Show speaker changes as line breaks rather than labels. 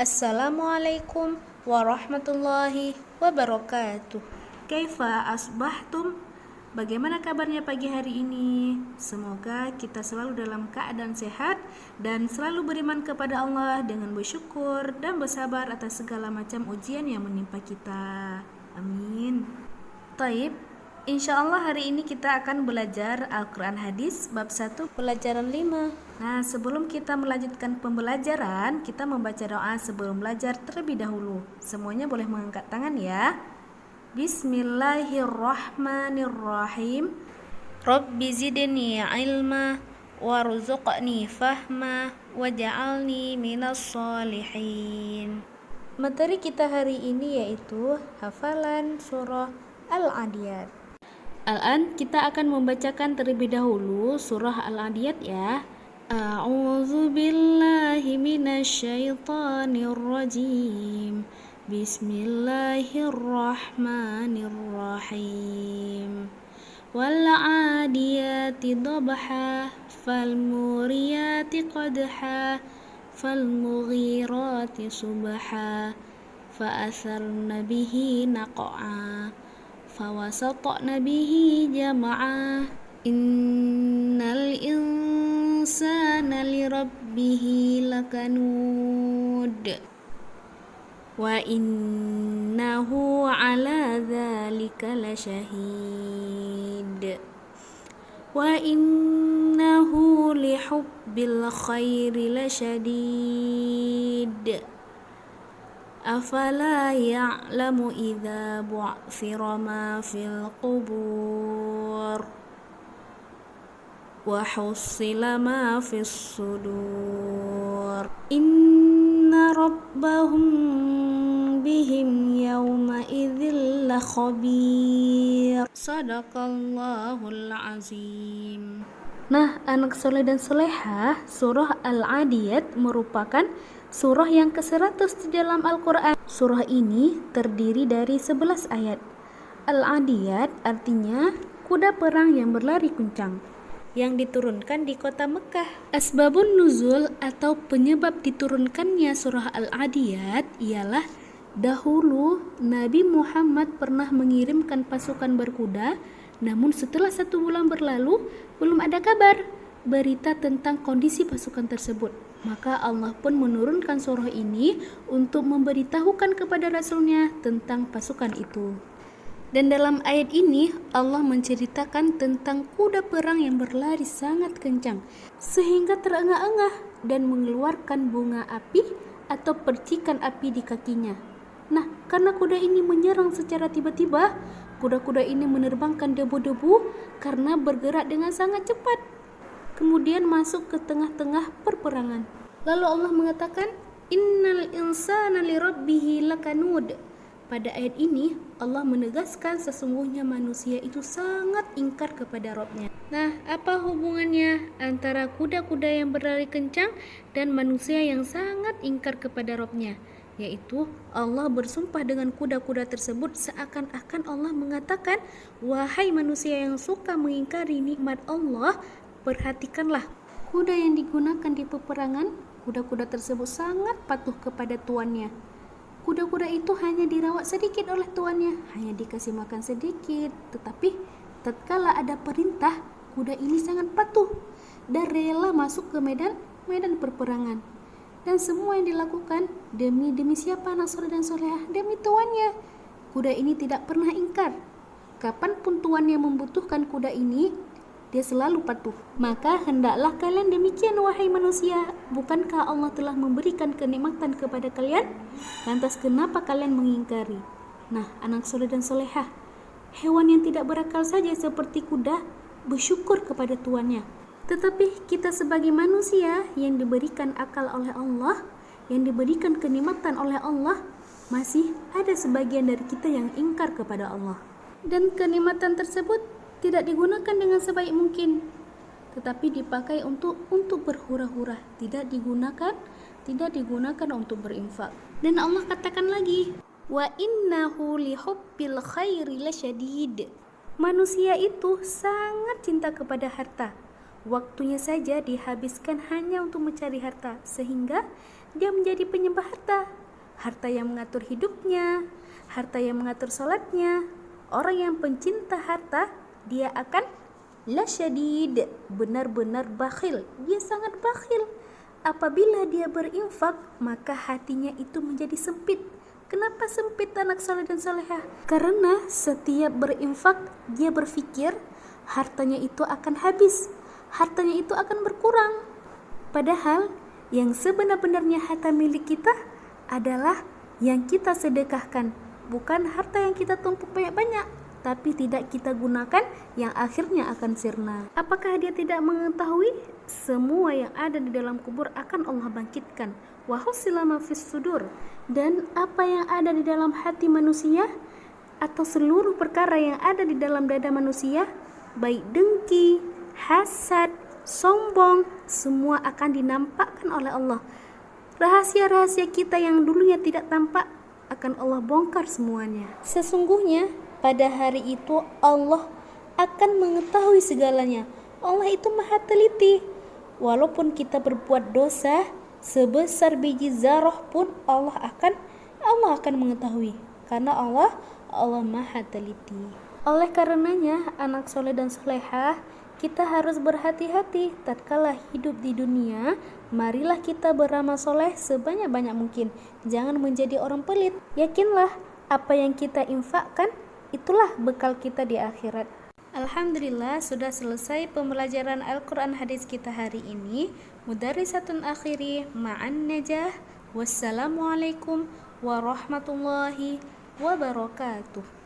Assalamualaikum warahmatullahi wabarakatuh. Kaifa asbahtum? Bagaimana kabarnya pagi hari ini? Semoga kita selalu dalam keadaan sehat dan selalu beriman kepada Allah dengan bersyukur dan bersabar atas segala macam ujian yang menimpa kita. Amin. Taib, insyaallah hari ini kita akan belajar Al-Quran Hadis bab 1 pelajaran 5. Nah, sebelum kita melanjutkan pembelajaran, kita membaca doa sebelum belajar terlebih dahulu. Semuanya boleh mengangkat tangan ya. Bismillahirrahmanirrahim. Rabbi zidni ilma warzuqni fahma waj'alni minas sholihin. Materi kita hari ini yaitu hafalan surah Al-Adiyat. Al-an kita akan membacakan terlebih dahulu surah Al-Adiyat ya. A'udzu billahi minasyaitonir rajim. Bismillahirrahmanirrahim. Wal 'adiyati dhabha fal muriyati qadha fal mughirati subha fa atharna bihi naq'a fawasatna bihi jam'a innal insana lirabbihi lakanud wa innahu ala dzalika lasyahid wa innahu lihubbil khairi lasyadid afala ya'lamu idza bu'thira ma fil qubur wa hussila ma fis sudur inna rabbahum bihim yawma idzil lakhabir. Sadaqallahul azim. Nah, anak soleh dan soleha, surah Al-Adiyat merupakan surah yang ke-100 di dalam Al-Quran. Surah ini terdiri dari 11 ayat. Al-Adiyat artinya kuda perang yang berlari kencang, yang diturunkan di kota Mekah. Asbabun nuzul atau penyebab diturunkannya surah Al-Adiyat ialah dahulu Nabi Muhammad pernah mengirimkan pasukan berkuda, namun setelah 1 bulan berlalu belum ada kabar berita tentang kondisi pasukan tersebut. Maka Allah pun menurunkan surah ini untuk memberitahukan kepada Rasulnya tentang pasukan itu. Dan dalam ayat ini Allah menceritakan tentang kuda perang yang berlari sangat kencang sehingga terengah-engah dan mengeluarkan bunga api atau percikan api di kakinya. Nah, karena kuda ini menyerang secara tiba-tiba, kuda-kuda ini menerbangkan debu-debu karena bergerak dengan sangat cepat, kemudian masuk ke tengah-tengah perperangan. Lalu Allah mengatakan, innal insana lirabbihi lakanud. Pada ayat ini Allah menegaskan sesungguhnya manusia itu sangat ingkar kepada Rabb-nya. Nah, apa hubungannya antara kuda-kuda yang berlari kencang dan manusia yang sangat ingkar kepada Rabb-nya? Yaitu Allah bersumpah dengan kuda-kuda tersebut seakan-akan Allah mengatakan, wahai manusia yang suka mengingkari nikmat Allah, perhatikanlah kuda yang digunakan di peperangan. Kuda-kuda tersebut sangat patuh kepada tuannya. Kuda-kuda itu hanya dirawat sedikit oleh tuannya, hanya dikasih makan sedikit, tetapi tatkala ada perintah, kuda ini sangat patuh dan rela masuk ke medan perperangan. Dan semua yang dilakukan demi siapa anak soleh dan solehah? Demi tuannya. Kuda ini tidak pernah ingkar. Kapanpun tuannya membutuhkan kuda ini, dia selalu patuh. Maka hendaklah kalian demikian wahai manusia. Bukankah Allah telah memberikan kenikmatan kepada kalian? Lantas kenapa kalian mengingkari? Nah, anak soleh dan solehah, hewan yang tidak berakal saja seperti kuda bersyukur kepada tuannya. Tetapi kita sebagai manusia yang diberikan akal oleh Allah, yang diberikan kenikmatan oleh Allah, masih ada sebagian dari kita yang ingkar kepada Allah. Dan kenikmatan tersebut tidak digunakan dengan sebaik mungkin, tetapi dipakai untuk berhura-hura, tidak digunakan untuk berinfak. Dan Allah katakan lagi, wa innahu lihubbil khairi lasyadid. Manusia itu sangat cinta kepada harta. Waktunya saja dihabiskan hanya untuk mencari harta, sehingga dia menjadi penyembah harta. Harta yang mengatur hidupnya, harta yang mengatur sholatnya. Orang yang pencinta harta, dia akan la syadid, benar-benar bakhil. Dia sangat bakhil. Apabila dia berinfak, maka hatinya itu menjadi sempit. Kenapa sempit anak soleh dan solehah? Karena setiap berinfak, dia berpikir hartanya itu akan habis, hartanya itu akan berkurang. Padahal yang sebenar-benarnya harta milik kita adalah yang kita sedekahkan, bukan harta yang kita tumpuk banyak-banyak, tapi tidak kita gunakan yang akhirnya akan sirna. Apakah dia tidak mengetahui semua yang ada di dalam kubur akan Allah bangkitkan? Wa husila ma fis sudur, dan apa yang ada di dalam hati manusia atau seluruh perkara yang ada di dalam dada manusia, baik dengki, hasad, sombong, semua akan dinampakkan oleh Allah. Rahasia-rahasia kita yang dulunya tidak tampak akan Allah bongkar semuanya. Sesungguhnya pada hari itu Allah akan mengetahui segalanya. Allah itu maha teliti. Walaupun kita berbuat dosa sebesar biji zarah pun Allah akan mengetahui, karena Allah maha teliti. Oleh karenanya anak soleh dan solehah, kita harus berhati-hati tatkala hidup di dunia. Marilah kita beramal soleh sebanyak-banyak mungkin. Jangan menjadi orang pelit. Yakinlah apa yang kita infakkan, itulah bekal kita di akhirat. Alhamdulillah, sudah selesai pembelajaran Al-Quran hadis kita hari ini. Mudarrisatun akhiri ma'an najah. Wassalamualaikum warahmatullahi wabarakatuh.